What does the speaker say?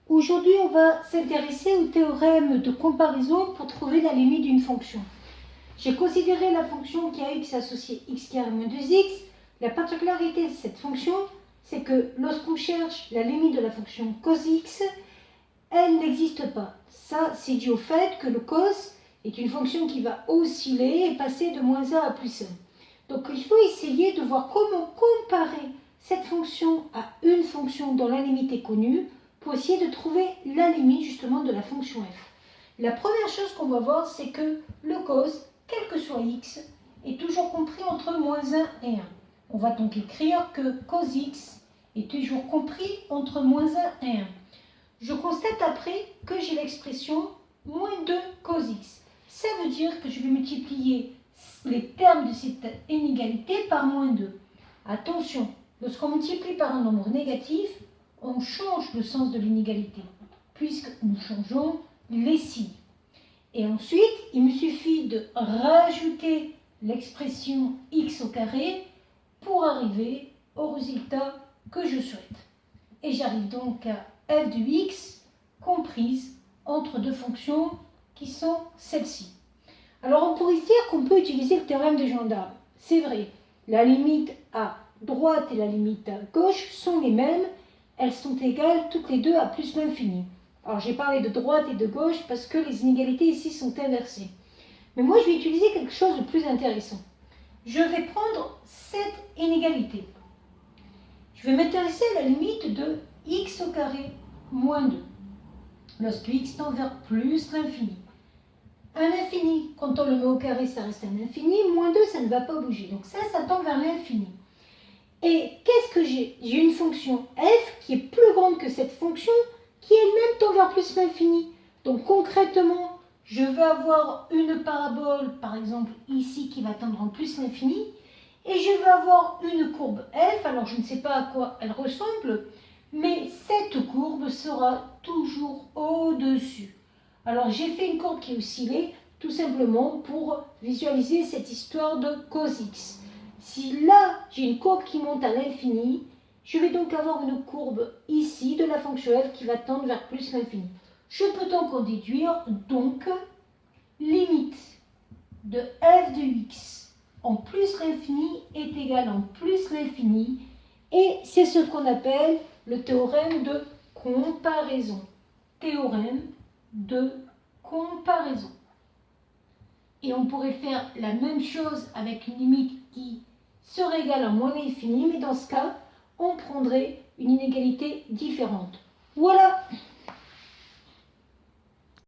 Aujourd'hui, on va s'intéresser au théorème de comparaison pour trouver la limite d'une fonction. J'ai considéré la fonction qui a x associé x carré moins 2x. La particularité de cette fonction, c'est que lorsqu'on cherche la limite de la fonction cos x, elle n'existe pas. Ça, c'est dû au fait que le cos est une fonction qui va osciller et passer de moins 1 à plus 1. Donc il faut essayer de voir comment comparer cette fonction à une fonction dont la limite est connue pour essayer de trouver la limite justement de la fonction f. La première chose qu'on va voir, c'est que le cos, quel que soit x, est toujours compris entre moins 1 et 1. On va donc écrire que cos x est toujours compris entre moins 1 et 1. Je constate après que j'ai l'expression moins 2 cos x. Ça veut dire que je vais multiplier les termes de cette inégalité par moins 2. Attention, lorsqu'on multiplie par un nombre négatif, on change le sens de l'inégalité, puisque nous changeons les signes. Et ensuite, il me suffit de rajouter l'expression x au carré pour arriver au résultat que je souhaite. Et j'arrive donc à f de x comprise entre deux fonctions qui sont celles-ci. Alors on pourrait se dire qu'on peut utiliser le théorème de Gendarme. C'est vrai, la limite à droite et la limite à gauche sont les mêmes, elles sont égales toutes les deux à plus l'infini. Alors j'ai parlé de droite et de gauche parce que les inégalités ici sont inversées. Mais moi je vais utiliser quelque chose de plus intéressant. Je vais prendre cette inégalité. Je vais m'intéresser à la limite de x au carré moins 2, lorsque x tend vers plus l'infini. Un infini, quand on le met au carré, ça reste un infini, moins 2, ça ne va pas bouger. Donc ça tend vers l'infini. Et qu'est-ce que j'ai? J'ai une fonction f qui est plus grande que cette fonction, qui elle-même tend vers plus l'infini. Donc concrètement, je vais avoir une parabole, par exemple ici, qui va tendre en plus l'infini, et je vais avoir une courbe f, alors je ne sais pas à quoi elle ressemble, mais cette courbe sera toujours au-dessus. Alors j'ai fait une courbe qui est oscillée, tout simplement pour visualiser cette histoire de cos x. Si là j'ai une courbe qui monte à l'infini, je vais donc avoir une courbe ici de la fonction f qui va tendre vers plus l'infini. Je peux donc en déduire donc limite de f de x en plus l'infini est égal en plus l'infini, et c'est ce qu'on appelle le théorème de comparaison. Théorème de comparaison. Et on pourrait faire la même chose avec une limite qui serait égale à moins l'infini, mais dans ce cas, on prendrait une inégalité différente. Voilà.